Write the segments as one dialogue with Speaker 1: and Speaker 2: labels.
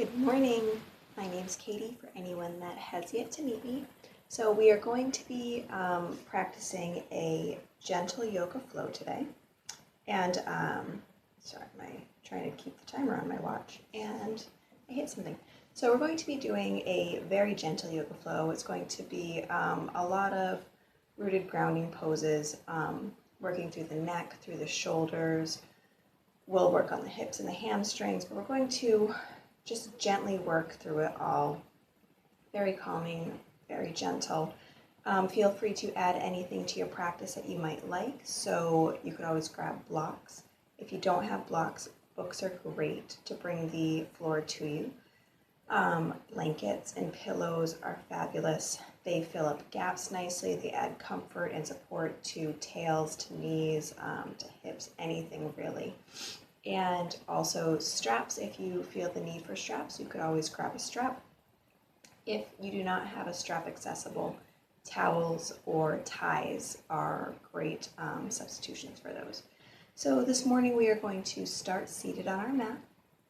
Speaker 1: Good morning. My name's Katie for anyone that has yet to meet me. So we are going to be practicing a gentle yoga flow today. And sorry, trying to keep the timer on my watch and I hit something. So we're going to be doing a very gentle yoga flow. It's going to be a lot of rooted grounding poses, working through the neck, through the shoulders. We'll work on the hips and the hamstrings, but we're going to just gently work through it all. Very calming, very gentle. Feel free to add anything to your practice that you might like. So you could always grab blocks. If you don't have blocks, books are great to bring the floor to you. Blankets and pillows are fabulous. They fill up gaps nicely. They add comfort and support to tails, to knees, to hips, anything really. And also straps, if you feel the need for straps, you could always grab a strap. If you do not have a strap accessible, towels or ties are great substitutions for those. So this morning we are going to start seated on our mat.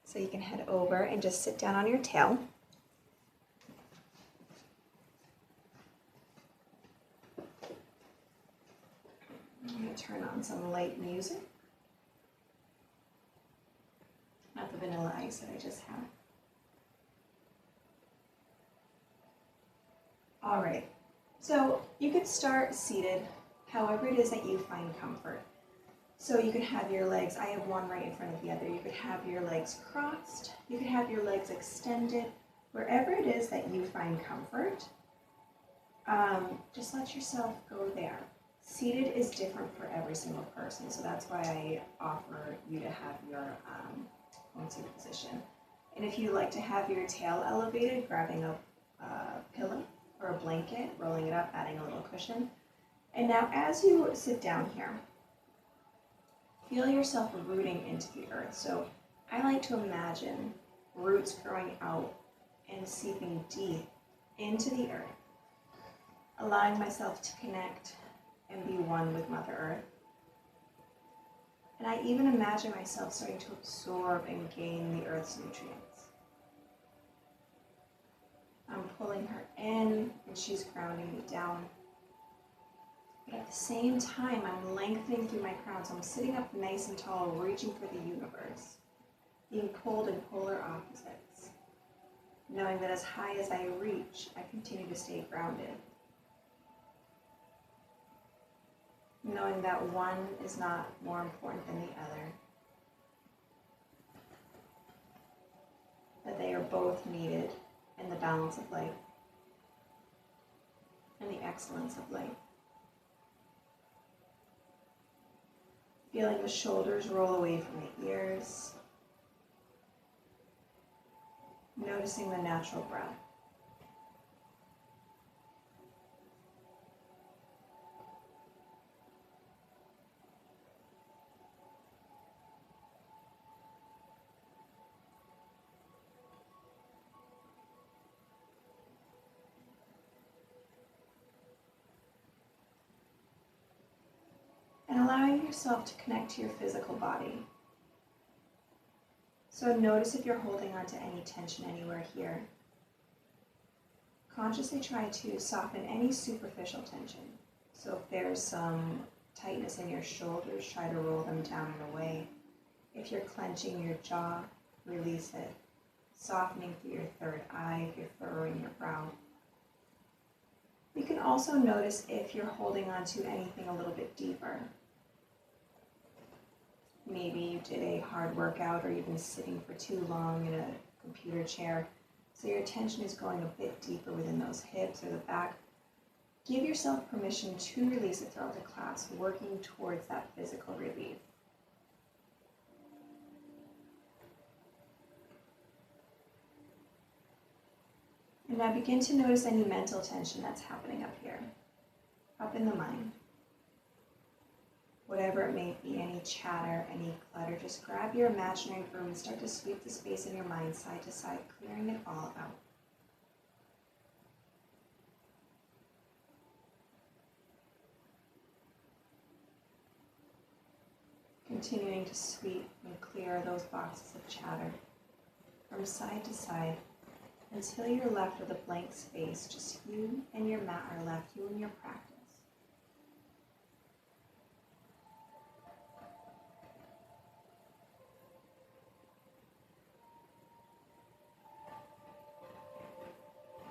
Speaker 1: So you can head over and just sit down on your tail. I'm going to turn on some light music. Not the Vanilla Ice that I just had. All right, so you could start seated however it is that you find comfort. So you could have your legs, I have one right in front of the other. You could have your legs crossed. You could have your legs extended. Wherever it is that you find comfort, just let yourself go there. Seated is different for every single person, so that's why I offer you to have your own seated position. And if you like to have your tail elevated, grabbing a pillow or a blanket, rolling it up, adding a little cushion. And now as you sit down here, feel yourself rooting into the earth. So I like to imagine roots growing out and seeping deep into the earth, allowing myself to connect and be one with Mother Earth. And I even imagine myself starting to absorb and gain the earth's nutrients. I'm pulling her in and she's grounding me down. But at the same time, I'm lengthening through my crown, so I'm sitting up nice and tall, reaching for the universe, being pulled in polar opposites, knowing that as high as I reach, I continue to stay grounded. Knowing that one is not more important than the other, that they are both needed in the balance of life and the excellence of life. Feeling the shoulders roll away from the ears, noticing the natural breath. And allowing yourself to connect to your physical body. So notice if you're holding on to any tension anywhere here. Consciously try to soften any superficial tension. So if there's some tightness in your shoulders, try to roll them down and away. If you're clenching your jaw, release it. Softening through your third eye if you're furrowing your brow. You can also notice if you're holding on to anything a little bit deeper. Maybe you did a hard workout or you've been sitting for too long in a computer chair, so your attention is going a bit deeper within those hips or the back. Give yourself permission to release it throughout the class, working towards that physical relief. And now begin to notice any mental tension that's happening up here, up in the mind. Whatever it may be, any chatter, any clutter, just grab your imaginary broom and start to sweep the space in your mind side to side, clearing it all out. Continuing to sweep and clear those boxes of chatter. from side to side until you're left with a blank space. Just you and your mat are left, you and your practice.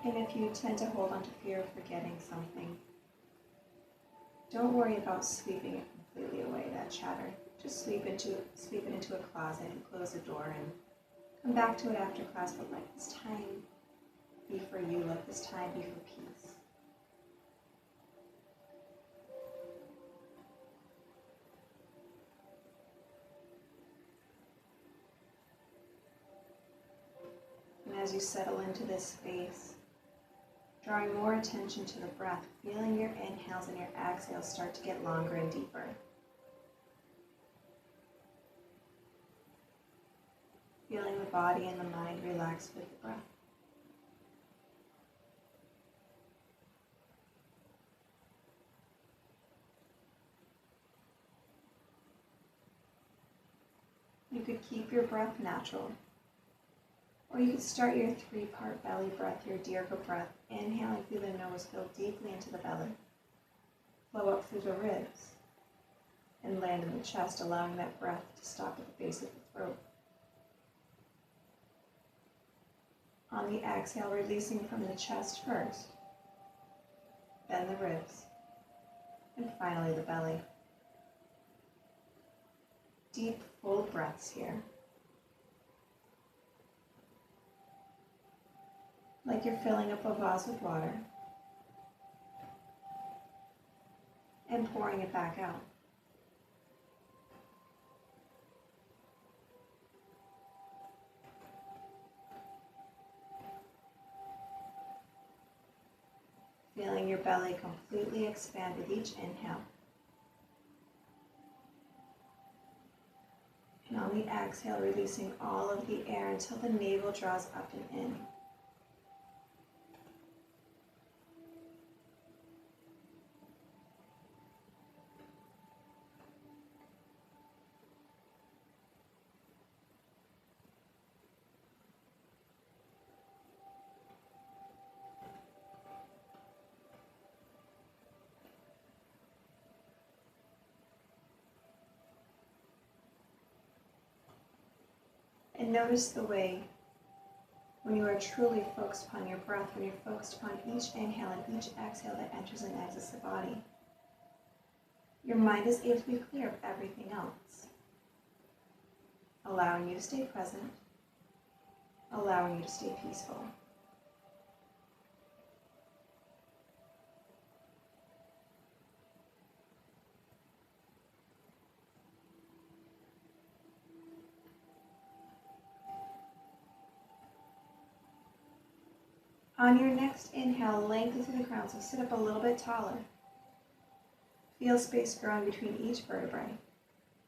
Speaker 1: And if you tend to hold on to fear of forgetting something, don't worry about sweeping it completely away, that chatter. Just sweep it into a closet and close the door and come back to it after class, but let this time be for you, let this time be for peace. And as you settle into this space, drawing more attention to the breath, feeling your inhales and your exhales start to get longer and deeper. Feeling the body and the mind relax with the breath. You could keep your breath natural, or you could start your 3-part belly breath, your Dirga breath, inhaling through the nose, fill deeply into the belly, flow up through the ribs, and land in the chest, allowing that breath to stop at the base of the throat. On the exhale, releasing from the chest first, then the ribs, and finally the belly. Deep, full breaths here. Like you're filling up a vase with water and pouring it back out. Feeling your belly completely expand with each inhale. And on the exhale, releasing all of the air until the navel draws up and in. And notice the way when you are truly focused upon your breath, when you're focused upon each inhale and each exhale that enters and exits the body, your mind is able to be clear of everything else, allowing you to stay present, allowing you to stay peaceful. On your next inhale, lengthen through the crown, so sit up a little bit taller. Feel space growing between each vertebrae.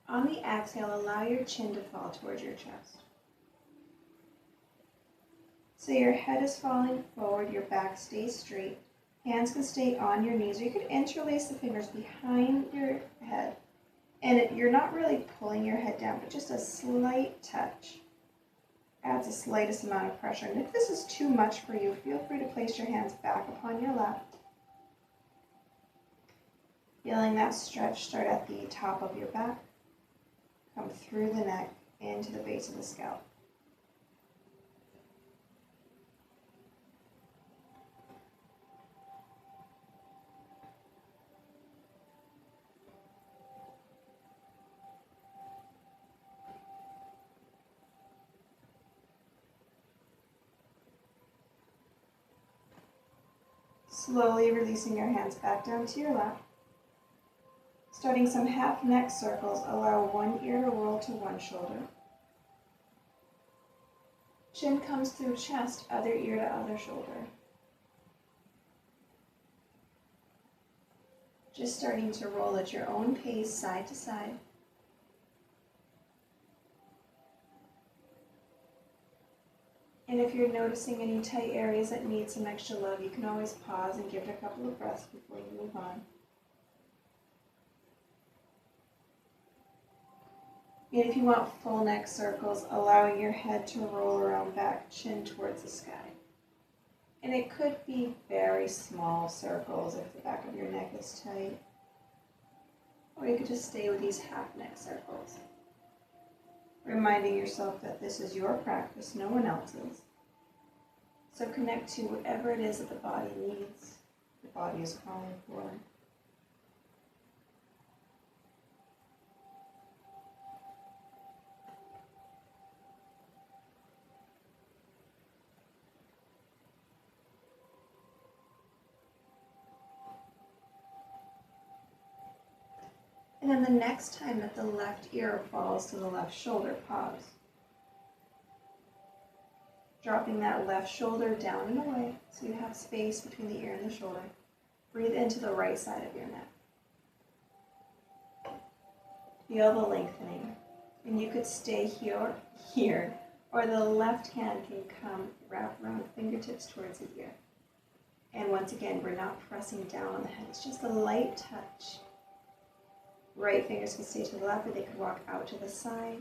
Speaker 1: On the exhale, allow your chin to fall towards your chest. So your head is falling forward, your back stays straight. Hands can stay on your knees, or you could interlace the fingers behind your head. And you're not really pulling your head down, but just a slight touch adds the slightest amount of pressure. And if this is too much for you, feel free to place your hands back upon your lap. Feeling that stretch start at the top of your back, come through the neck into the base of the scalp. Slowly releasing your hands back down to your lap. Starting some half neck circles, allow one ear to roll to one shoulder. Chin comes through chest, other ear to other shoulder. Just starting to roll at your own pace, side to side. And if you're noticing any tight areas that need some extra love, you can always pause and give it a couple of breaths before you move on. And if you want full neck circles, allowing your head to roll around back, chin towards the sky. And it could be very small circles if the back of your neck is tight. Or you could just stay with these half neck circles. Reminding yourself that this is your practice, no one else's. So connect to whatever it is that the body needs, the body is calling for. And then the next time that the left ear falls to the left shoulder, pause. Dropping that left shoulder down and away so you have space between the ear and the shoulder. Breathe into the right side of your neck. Feel the lengthening. And you could stay here, or the left hand can come, wrap around fingertips towards the ear. And once again, we're not pressing down on the head. It's just a light touch. Right fingers can stay to the left, or they could walk out to the side.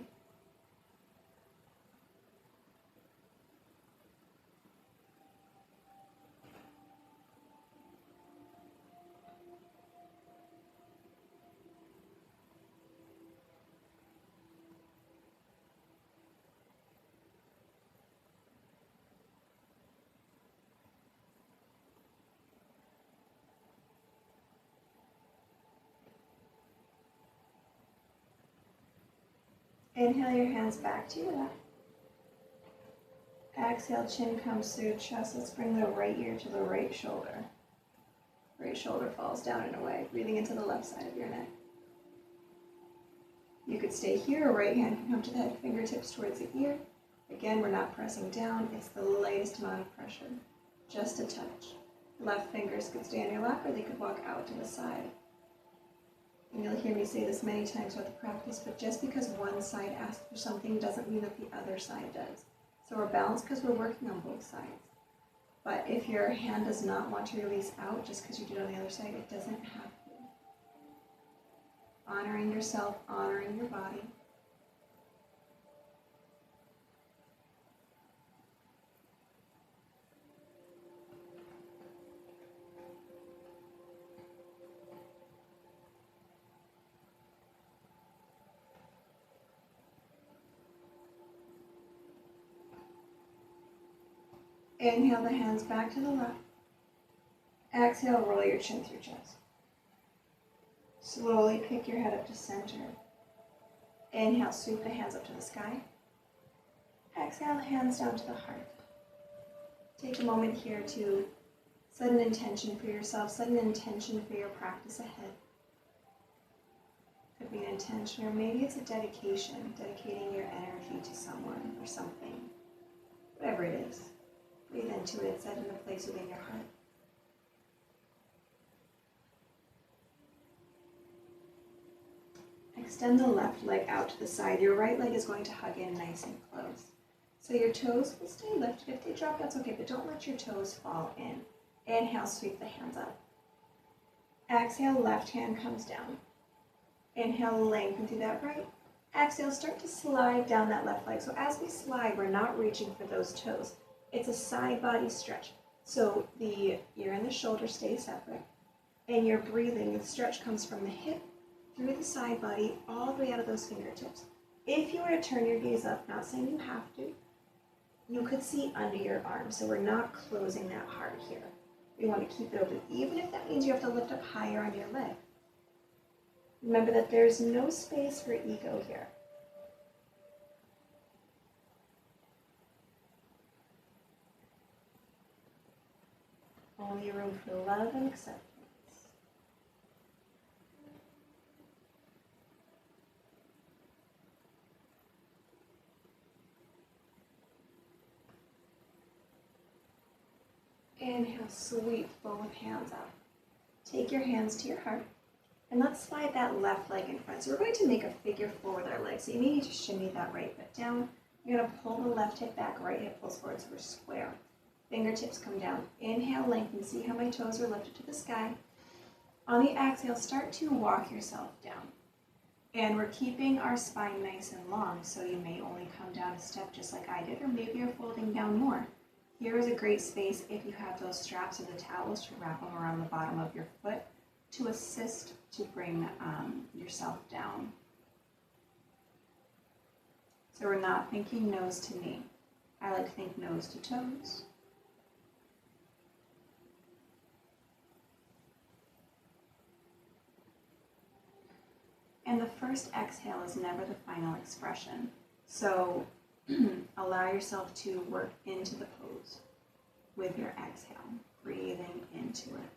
Speaker 1: Inhale your hands back to your left. Exhale, chin comes through chest. Let's bring the right ear to the right shoulder. Right shoulder falls down and away, breathing into the left side of your neck. You could stay here, or right hand can come to the head, fingertips towards the ear. Again, we're not pressing down. It's the lightest amount of pressure, just a touch. Left fingers could stay on your lap, or they could walk out to the side. And you'll hear me say this many times throughout the practice, but just because one side asks for something doesn't mean that the other side does. So we're balanced because we're working on both sides. But if your hand does not want to release out just because you did it on the other side, it doesn't have to. Honoring yourself, honoring your body. Inhale the hands back to the left. Exhale, roll your chin through chest. Slowly pick your head up to center. Inhale, sweep the hands up to the sky. Exhale, hands down to the heart. Take a moment here to set an intention for yourself, set an intention for your practice ahead. Could be an intention, or maybe it's a dedication, dedicating your energy to someone or something. Whatever it is. Breathe into it, set it in a place within your heart. Extend the left leg out to the side. Your right leg is going to hug in nice and close. So your toes will stay lifted. If they drop, that's okay, but don't let your toes fall in. Inhale, sweep the hands up. Exhale, left hand comes down. Inhale, lengthen through that right. Exhale, start to slide down that left leg. So as we slide, we're not reaching for those toes. It's a side body stretch. So the ear and the shoulder stay separate. And you're breathing, the stretch comes from the hip, through the side body, all the way out of those fingertips. If you were to turn your gaze up, not saying you have to, you could see under your arm. So we're not closing that heart here. We want to keep it open, even if that means you have to lift up higher on your leg. Remember that there's no space for ego here. Only room for love and acceptance. Inhale, sweep both hands up. Take your hands to your heart, and let's slide that left leg in front. So we're going to make a figure four with our legs. So you may need to shimmy that right foot down. You're going to pull the left hip back, right hip pulls forward, so we're square. Fingertips come down. Inhale, lengthen. See how my toes are lifted to the sky. On the exhale, start to walk yourself down. And we're keeping our spine nice and long, so you may only come down a step just like I did, or maybe you're folding down more. Here is a great space if you have those straps or the towels to wrap them around the bottom of your foot to assist to bring yourself down. So we're not thinking nose to knee. I like to think nose to toes. And the first exhale is never the final expression. So allow yourself to work into the pose with your exhale, breathing into it.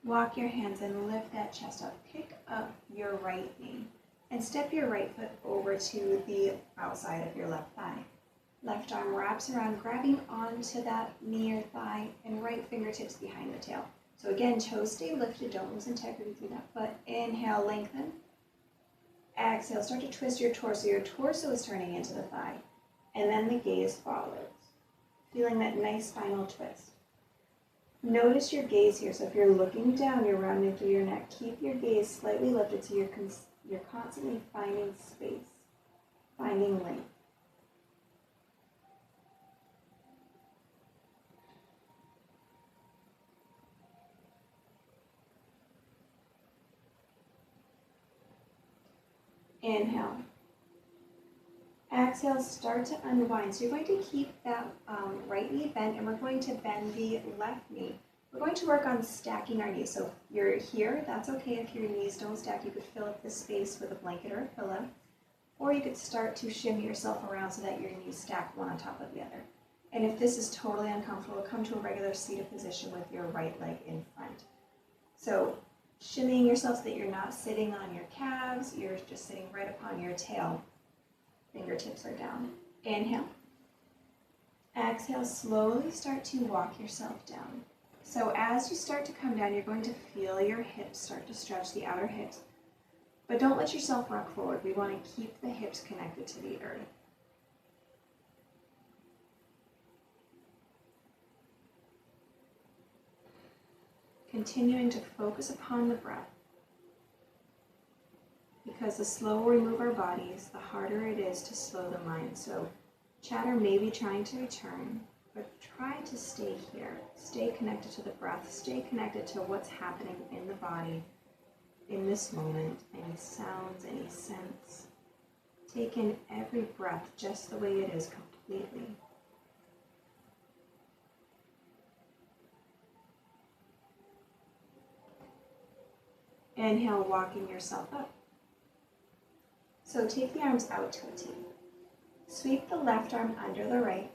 Speaker 1: Walk your hands and lift that chest up. Pick up your right knee and step your right foot over to the outside of your left thigh. Left arm wraps around, grabbing onto that knee or thigh, and right fingertips behind the tail. So again, toes stay lifted, don't lose integrity through that foot. Inhale, lengthen. Exhale, start to twist your torso. Your torso is turning into the thigh. And then the gaze follows, feeling that nice spinal twist. Notice your gaze here. So if you're looking down, you're rounding through your neck. Keep your gaze slightly lifted so you're constantly finding space, finding length. Inhale. Exhale, start to unwind. So you're going to keep that right knee bent, and we're going to bend the left knee. We're going to work on stacking our knees. So if you're here, that's okay if your knees don't stack. You could fill up the space with a blanket or a pillow, or you could start to shimmy yourself around so that your knees stack one on top of the other. And if this is totally uncomfortable, come to a regular seated position with your right leg in front. So shimmying yourself so that you're not sitting on your calves, you're just sitting right upon your tail. Fingertips are down. Inhale. Exhale, slowly start to walk yourself down. So as you start to come down, you're going to feel your hips start to stretch, the outer hips. But don't let yourself rock forward. We want to keep the hips connected to the earth. Continuing to focus upon the breath. Because the slower we move our bodies, the harder it is to slow the mind. So chatter may be trying to return, but try to stay here. Stay connected to the breath. Stay connected to what's happening in the body in this moment. Any sounds, any sense. Take in every breath just the way it is, completely. Inhale, walking yourself up. So take the arms out to a T. Sweep the left arm under the right.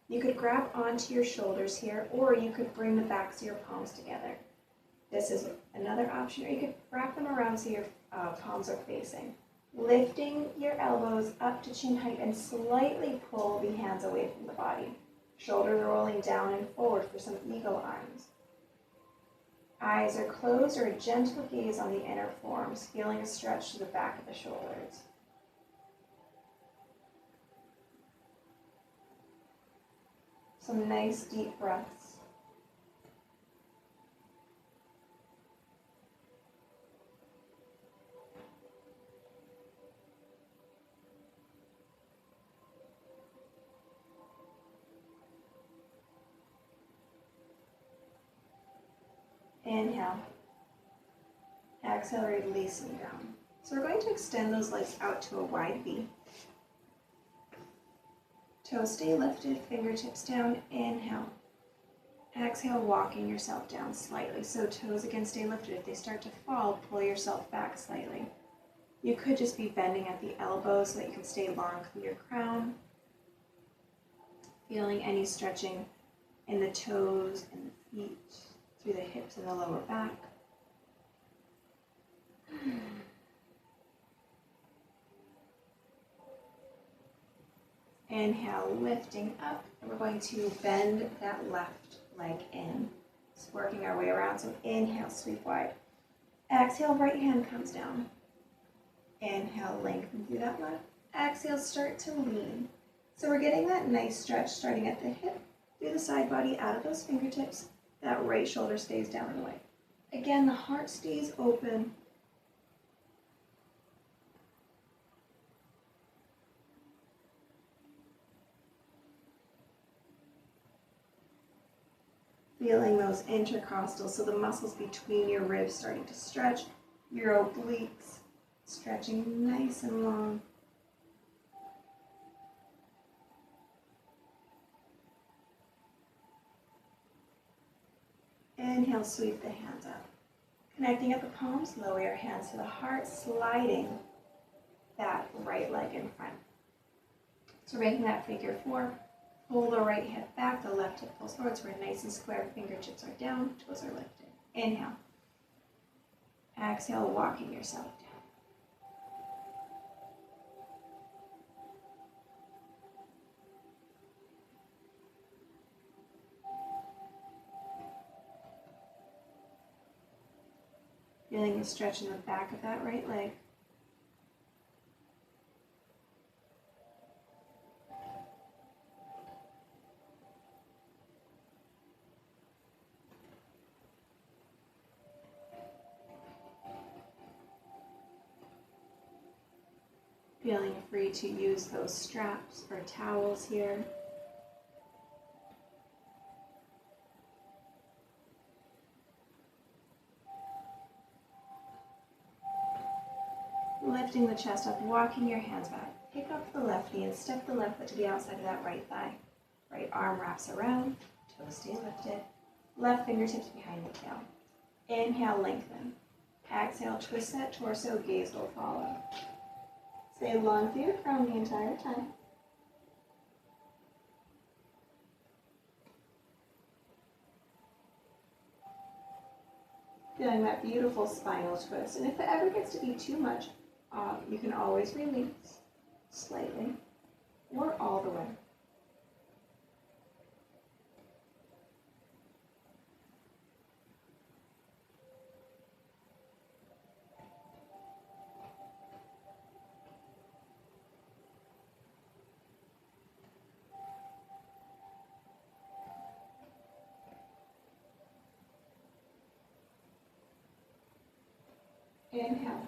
Speaker 1: You could grab onto your shoulders here, or you could bring the backs of your palms together. This is another option, or you could wrap them around so your palms are facing. Lifting your elbows up to chin height and slightly pull the hands away from the body. Shoulders are rolling down and forward for some eagle arms. Eyes are closed, or a gentle gaze on the inner forms, feeling a stretch to the back of the shoulders. Some nice deep breaths. Inhale. Exhale, releasing down. So we're going to extend those legs out to a wide V. Toes stay lifted, fingertips down. Inhale. Exhale, walking yourself down slightly. So toes again stay lifted. If they start to fall, pull yourself back slightly. You could just be bending at the elbows so that you can stay long through your crown. Feeling any stretching in the toes and the feet, through the hips and the lower back. Inhale, lifting up, and we're going to bend that left leg in. Just working our way around, so inhale, sweep wide. Exhale, right hand comes down. Inhale, lengthen through that leg. Exhale, start to lean. So we're getting that nice stretch starting at the hip, through the side body, out of those fingertips. That right shoulder stays down and away. Again, the heart stays open. Feeling those intercostals, so the muscles between your ribs starting to stretch, your obliques stretching nice and long. Inhale, sweep the hands up. Connecting at the palms, lower your hands to the heart, sliding that right leg in front. So making that figure four, pull the right hip back, the left hip pulls forward, so we're nice and square, fingertips are down, toes are lifted. Inhale. Exhale, walking yourself down. Feeling a stretch in the back of that right leg. Feeling free to use those straps or towels here. Lifting the chest up, walking your hands back. Pick up the left knee and step the left foot to the outside of that right thigh. Right arm wraps around, toes stay lifted. Left fingertips behind the tail. Inhale, lengthen. Exhale, twist that torso, gaze will follow. Stay long through your crown the entire time. Feeling that beautiful spinal twist. And if it ever gets to be too much, you can always release slightly or all the way. Inhale.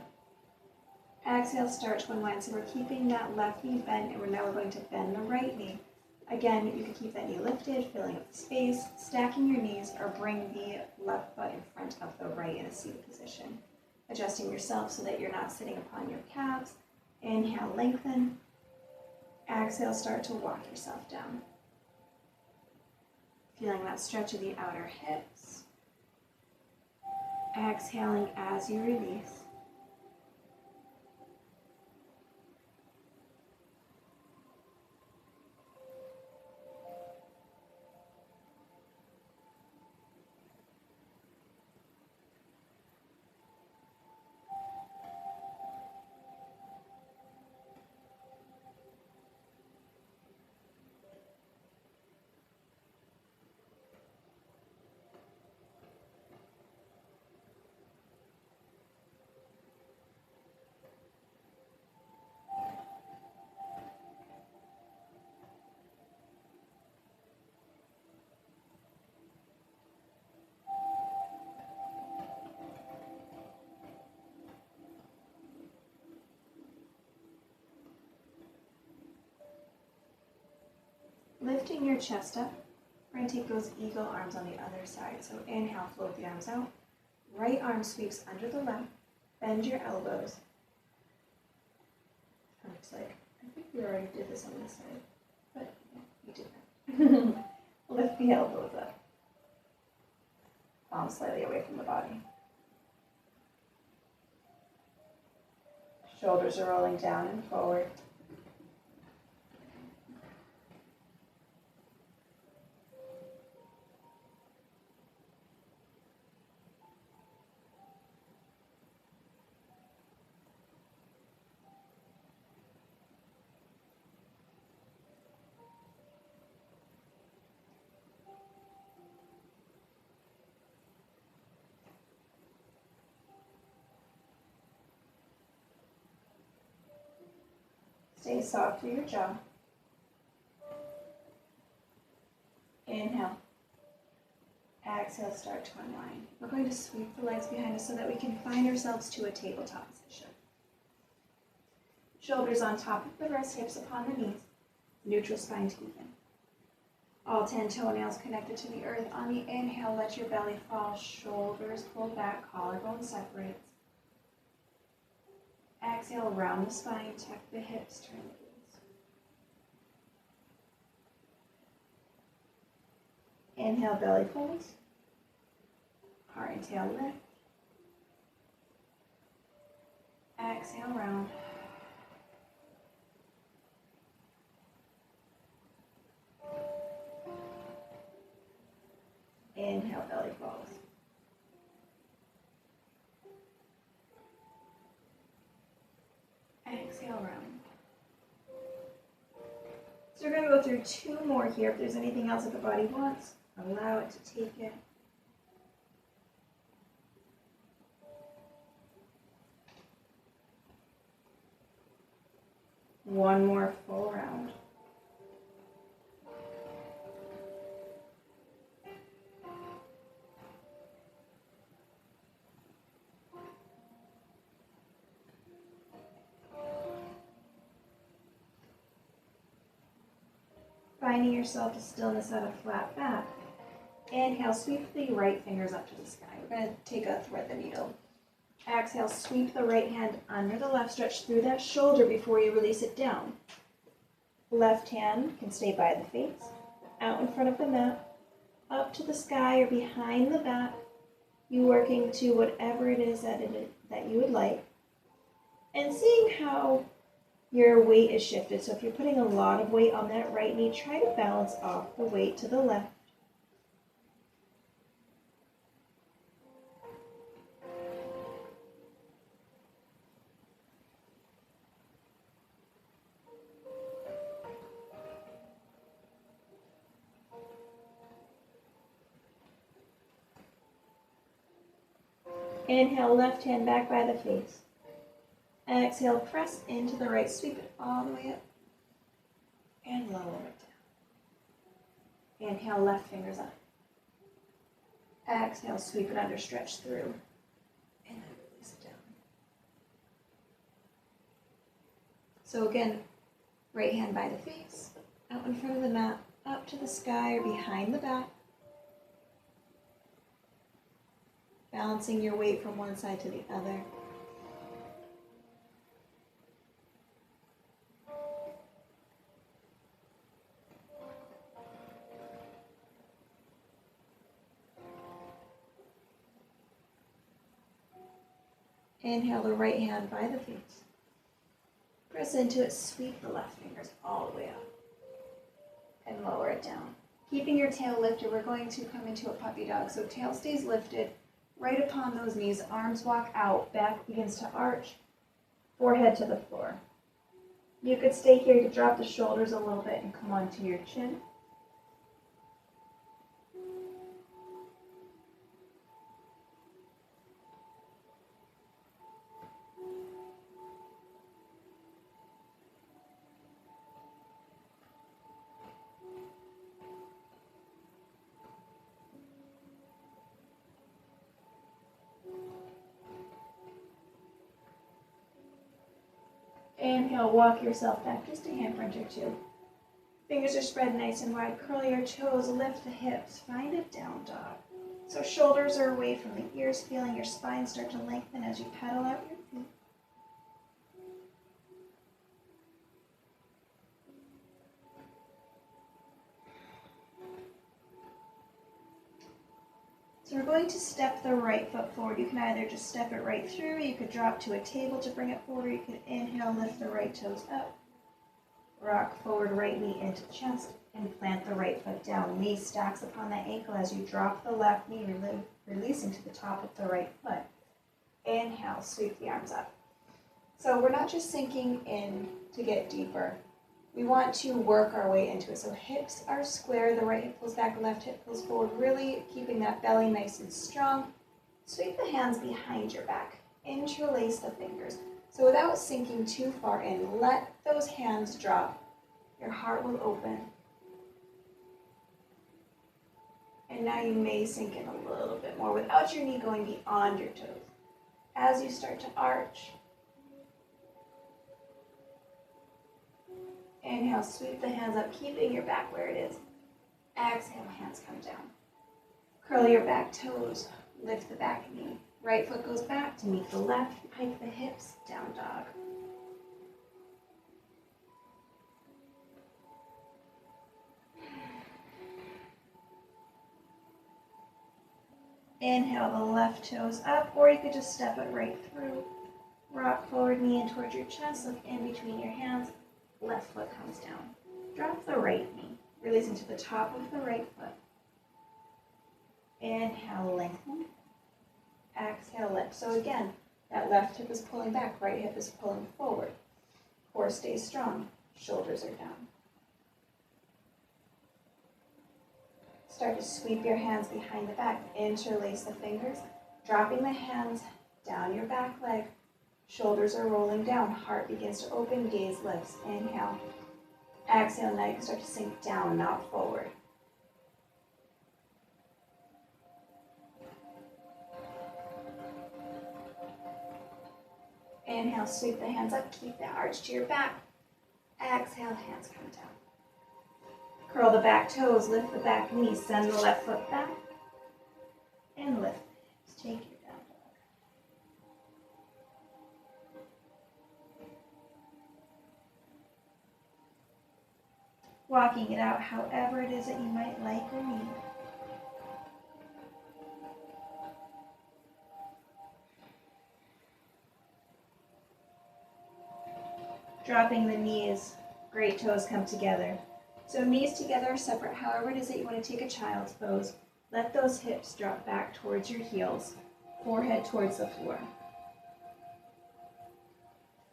Speaker 1: Exhale, start to unwind. So we're keeping that left knee bent, and now we're going to bend the right knee. Again, you can keep that knee lifted, filling up the space, stacking your knees, or bring the left foot in front of the right in a seated position. Adjusting yourself so that you're not sitting upon your calves. Inhale, lengthen. Exhale, start to walk yourself down. Feeling that stretch of the outer hips. Exhaling as you release. Lifting your chest up, we're going to take those eagle arms on the other side. So inhale, float the arms out. Right arm sweeps under the left. Bend your elbows. Looks like, I think we already did this on this side, but yeah, we did that. Lift the elbows up. Palms slightly away from the body. Shoulders are rolling down and forward. Stay soft through your jaw. Inhale. Exhale, start to unwind. We're going to sweep the legs behind us so that we can find ourselves to a tabletop position. Shoulders on top of the wrists, hips upon the knees. Neutral spine to begin. All 10 toenails connected to the earth. On the inhale, let your belly fall. Shoulders pull back, collarbone separates. Exhale, round the spine, tuck the hips, turn the gaze. Inhale, belly folds. Heart and tail lift. Exhale, round. Inhale, belly falls. Exhale, round. So we're going to go through 2 more here. If there's anything else that the body wants, allow it to take it. One more full round. Finding yourself to stillness out of flat back. Inhale, sweep the right fingers up to the sky. We're going to take a thread the needle. Exhale, sweep the right hand under the left, stretch through that shoulder before you release it down. Left hand can stay by the face, out in front of the mat, up to the sky or behind the back. You working to whatever it is that you would like. And seeing how your weight is shifted. So if you're putting a lot of weight on that right knee, try to balance off the weight to the left. Inhale, left hand back by the face. Exhale, press into the right, sweep it all the way up and lower it down. Inhale, left fingers up. Exhale, sweep it under, stretch through, and then release it down. So again, right hand by the face, out in front of the mat, up to the sky or behind the back. Balancing your weight from one side to the other. Inhale the right hand by the face. Press into it, sweep the left fingers all the way up. And lower it down. Keeping your tail lifted, we're going to come into a puppy dog. So tail stays lifted, right upon those knees, arms walk out, back begins to arch, forehead to the floor. You could stay here, you could drop the shoulders a little bit and come onto your chin. Inhale, walk yourself back just a hand print or 2. Fingers are spread nice and wide. Curl your toes, lift the hips, find a down dog. So shoulders are away from the ears, feeling your spine start to lengthen as you pedal out your feet. So we're going to step the right foot forward. You can either just step it right through, you could drop to a table to bring it forward, or you could inhale, lift the right toes up, rock forward right knee into chest, and plant the right foot down. Knee stacks upon the ankle as you drop the left knee, releasing to the top of the right foot. Inhale, sweep the arms up. So we're not just sinking in to get deeper. We want to work our way into it. So hips are square, the right hip pulls back, the left hip pulls forward, really keeping that belly nice and strong. Sweep the hands behind your back. Interlace the fingers. So without sinking too far in, let those hands drop. Your heart will open. And now you may sink in a little bit more without your knee going beyond your toes. As you start to arch, inhale, sweep the hands up, keeping your back where it is. Exhale, hands come down. Curl your back toes, lift the back knee. Right foot goes back to meet the left, hike the hips, down dog. Inhale the left toes up, or you could just step it right through. Rock forward, knee in towards your chest, look in between your hands, left foot comes down. Drop the right knee, releasing to the top of the right foot. Inhale, lengthen. Exhale, lift. So again, that left hip is pulling back, right hip is pulling forward. Core stays strong, shoulders are down. Start to sweep your hands behind the back, interlace the fingers, dropping the hands down your back leg. Shoulders are rolling down, heart begins to open, gaze lifts. Inhale. Exhale, now you can start to sink down, not forward. Inhale, sweep the hands up, keep the arch to your back. Exhale, hands come down. Curl the back toes, lift the back knee, send the left foot back, and lift the hips. Take your down dog. Walking it out however it is that you might like or need. Dropping the knees, great toes come together. So knees together are separate, however it is that you want to take a child's pose. Let those hips drop back towards your heels, forehead towards the floor.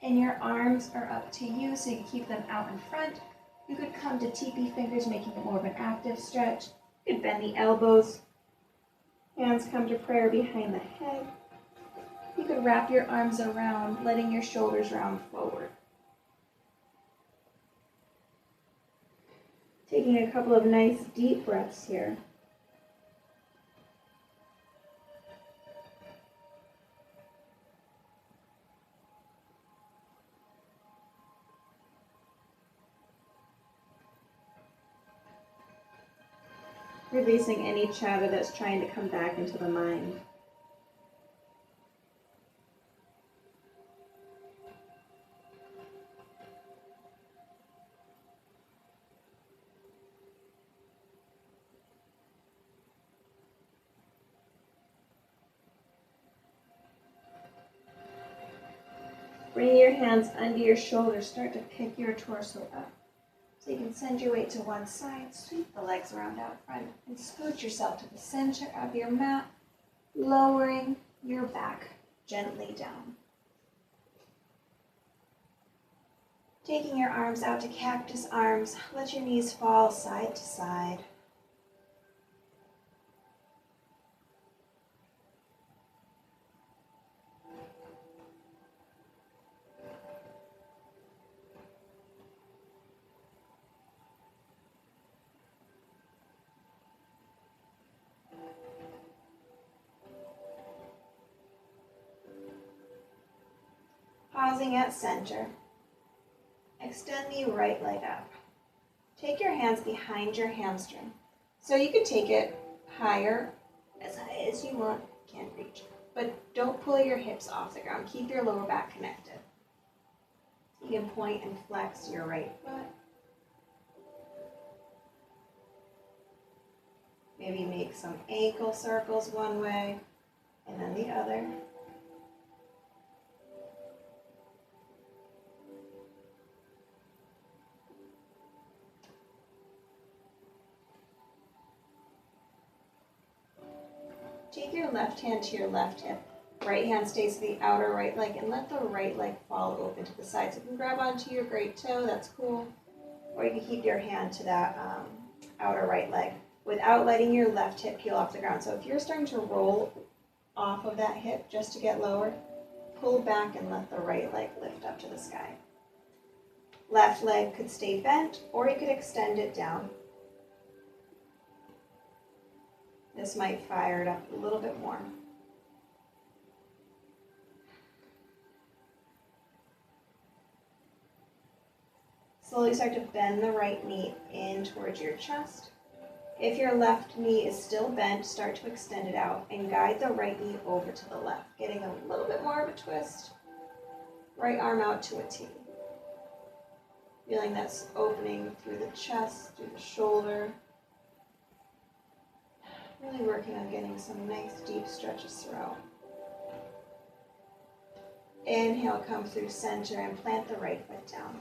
Speaker 1: And your arms are up to you, so you can keep them out in front. You could come to teepee fingers, making it more of an active stretch. You could bend the elbows. Hands come to prayer behind the head. You could wrap your arms around, letting your shoulders round forward. Taking a couple of nice deep breaths here. Releasing any chatter that's trying to come back into the mind. Bring your hands under your shoulders. Start to pick your torso up. So you can send your weight to one side, sweep the legs around out front, and scoot yourself to the center of your mat, lowering your back gently down. Taking your arms out to cactus arms, let your knees fall side to side. Pausing at center. Extend the right leg up. Take your hands behind your hamstring. So you can take it high as you want, can't reach. But don't pull your hips off the ground. Keep your lower back connected. You can point and flex your right foot. Maybe make some ankle circles one way and then the other. Take your left hand to your left hip. Right hand stays to the outer right leg and let the right leg fall open to the side. So you can grab onto your great toe, that's cool. Or you can keep your hand to that outer right leg without letting your left hip peel off the ground. So if you're starting to roll off of that hip just to get lower, pull back and let the right leg lift up to the sky. Left leg could stay bent, or you could extend it down. This might fire it up a little bit more. Slowly start to bend the right knee in towards your chest. If your left knee is still bent, start to extend it out and guide the right knee over to the left, getting a little bit more of a twist. Right arm out to a T. Feeling that's opening through the chest, through the shoulder. Really working on getting some nice deep stretches throughout. Inhale, come through center and plant the right foot down.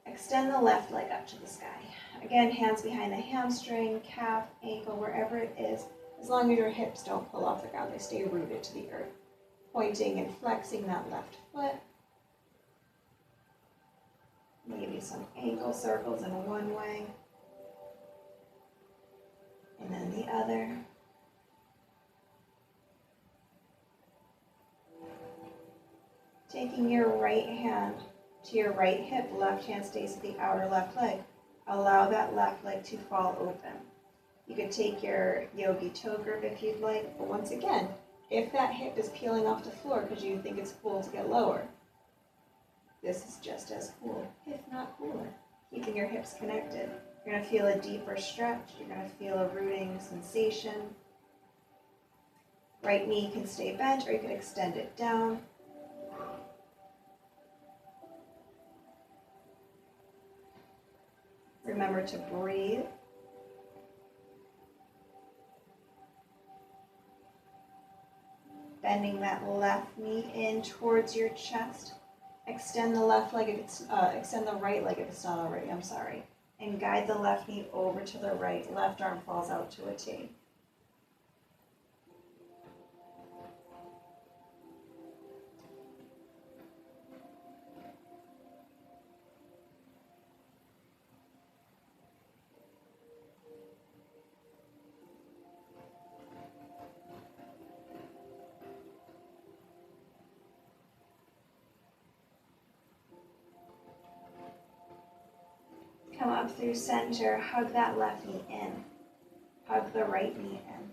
Speaker 1: Extend the left leg up to the sky. Again, hands behind the hamstring, calf, ankle, wherever it is. As long as your hips don't pull off the ground, they stay rooted to the earth. Pointing and flexing that left foot. Maybe some ankle circles in one way. And then the other. Taking your right hand to your right hip, left hand stays at the outer left leg. Allow that left leg to fall open. You could take your yogi toe grip if you'd like, but once again, if that hip is peeling off the floor because you think it's cool to get lower, this is just as cool, if not cooler. Keeping your hips connected. You're going to feel a deeper stretch. You're going to feel a rooting sensation. Right knee can stay bent, or you could extend it down. Remember to breathe. Bending that left knee in towards your chest. Extend the left leg if it's, extend the right leg if it's not already, I'm sorry. And guide the left knee over to the right. Left arm falls out to a T. Come up through center, hug that left knee in. Hug the right knee in.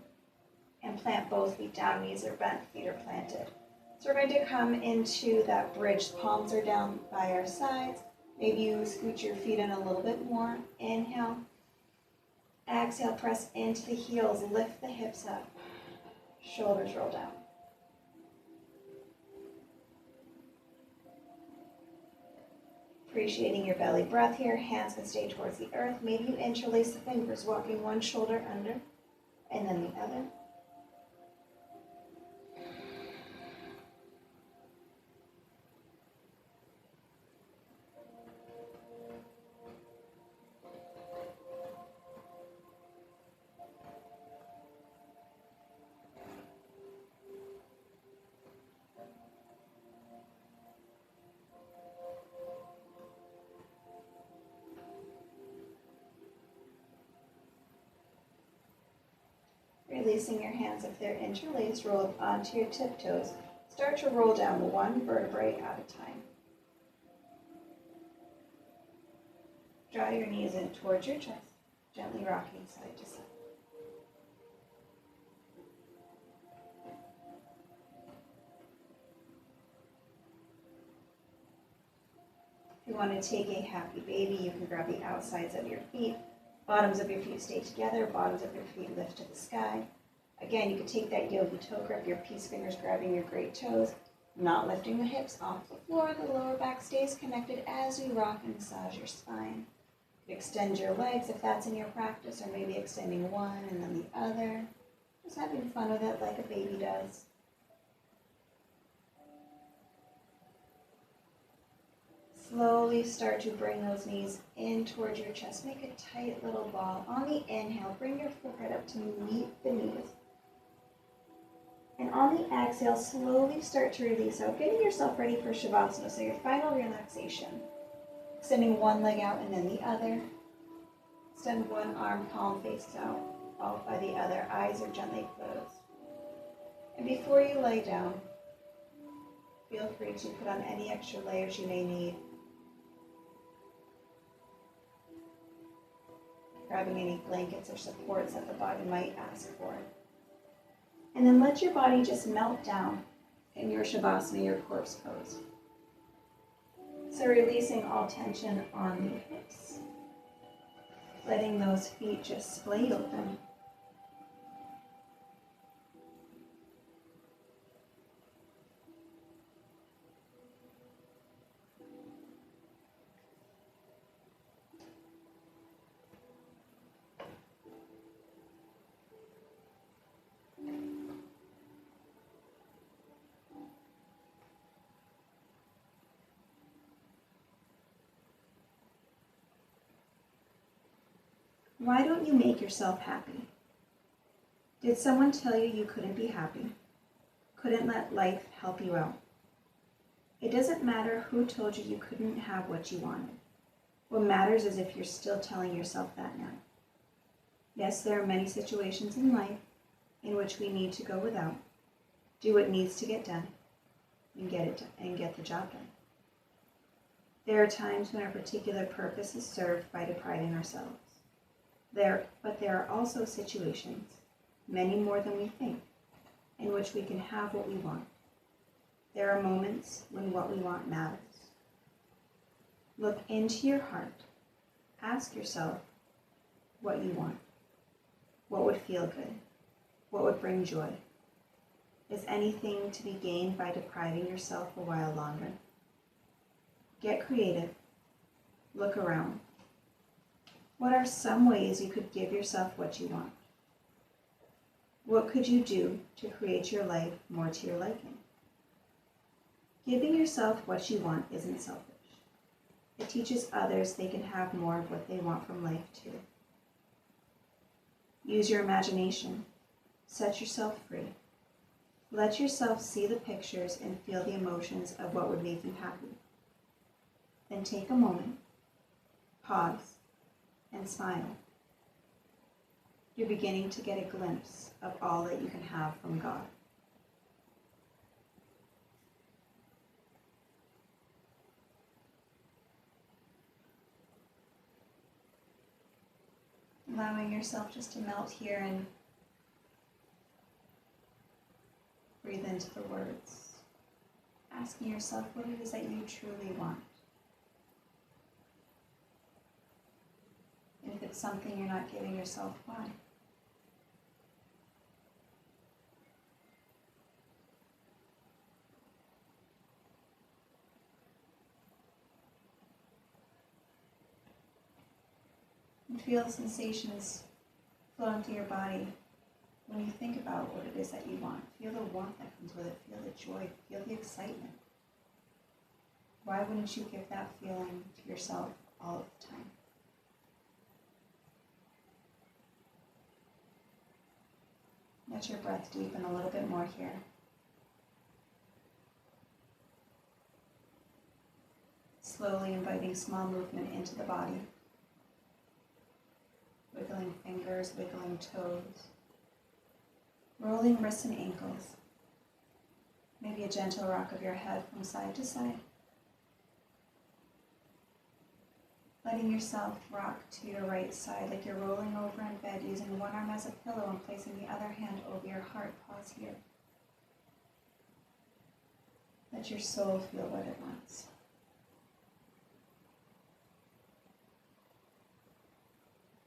Speaker 1: And plant both feet down, knees are bent, feet are planted. So we're going to come into that bridge. Palms are down by our sides. Maybe you scoot your feet in a little bit more. Inhale. Exhale, press into the heels, lift the hips up. Shoulders roll down. Appreciating your belly breath here. Hands can stay towards the earth. Maybe you interlace the fingers, walking one shoulder under and then the other. Releasing your hands if they're interlaced, roll up onto your tiptoes. Start to roll down one vertebrae at a time. Draw your knees in towards your chest, gently rocking side to side. If you want to take a happy baby, you can grab the outsides of your feet. Bottoms of your feet stay together, bottoms of your feet lift to the sky. Again, you can take that yogi toe grip, your peace fingers grabbing your great toes, not lifting the hips off the floor. The lower back stays connected as you rock and massage your spine. Extend your legs if that's in your practice, or maybe extending one and then the other. Just having fun with it like a baby does. Slowly start to bring those knees in towards your chest. Make a tight little ball. On the inhale, bring your forehead up to meet the knees. And on the exhale, slowly start to release out, getting yourself ready for Shavasana, so your final relaxation. Extending one leg out and then the other. Extend one arm, palm face out, followed by the other. Eyes are gently closed. And before you lay down, Feel free to put on any extra layers you may need. Grabbing any blankets or supports that the body might ask for. And then let your body just melt down in your Shavasana, your corpse pose. So releasing all tension on the hips. Letting those feet just splay open. Why don't you make yourself happy? Did someone tell you you couldn't be happy? Couldn't let life help you out? It doesn't matter who told you you couldn't have what you wanted. What matters is if you're still telling yourself that now. Yes, there are many situations in life in which we need to go without, do what needs to get done, and get the job done. There are times when a particular purpose is served by depriving ourselves. But there are also situations, many more than we think, in which we can have what we want. There are moments when what we want matters. Look into your heart. Ask yourself what you want. What would feel good? What would bring joy? Is anything to be gained by depriving yourself a while longer? Get creative. Look around. What are some ways you could give yourself what you want? What could you do to create your life more to your liking? Giving yourself what you want isn't selfish. It teaches others they can have more of what they want from life too. Use your imagination. Set yourself free. Let yourself see the pictures and feel the emotions of what would make you happy. Then take a moment, pause, and smile. You're beginning to get a glimpse of all that you can have from God. Allowing yourself just to melt here and breathe into the words. Asking yourself what it is that you truly want. And if it's something you're not giving yourself, why? And feel sensations flowing through your body when you think about what it is that you want. Feel the warmth that comes with it. Feel the joy. Feel the excitement. Why wouldn't you give that feeling to yourself all of the time? Let your breath deepen a little bit more here. Slowly inviting small movement into the body. Wiggling fingers, wiggling toes. Rolling wrists and ankles. Maybe a gentle rock of your head from side to side. Letting yourself rock to your right side like you're rolling over in bed using one arm as a pillow and placing the other hand over your heart. Pause here. Let your soul feel what it wants.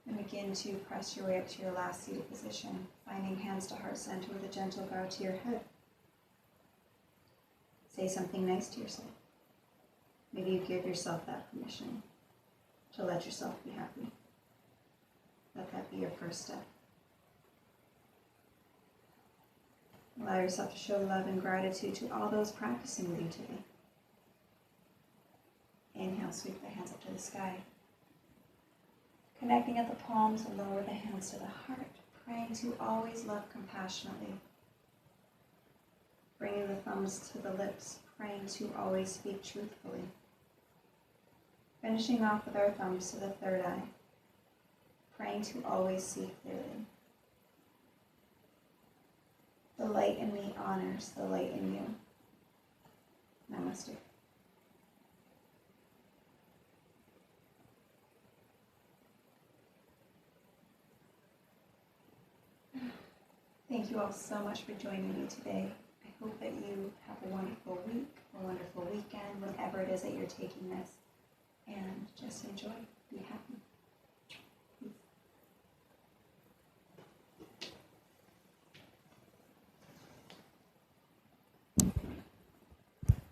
Speaker 1: And begin to press your way up to your last seated position, finding hands to heart center with a gentle bow to your head. Say something nice to yourself. Maybe you give yourself that permission to let yourself be happy. Let that be your first step. Allow yourself to show love and gratitude to all those practicing with you today. Inhale, sweep the hands up to the sky. Connecting at the palms, lower the hands to the heart, praying to always love compassionately. Bringing the thumbs to the lips, praying to always speak truthfully. Finishing off with our thumbs to the third eye, praying to always see clearly. The light in me honors the light in you.
Speaker 2: Namaste. Thank you all so much for joining me today. I hope that you have a wonderful week, a wonderful weekend, whenever it is that you're taking this. And just enjoy. Be happy.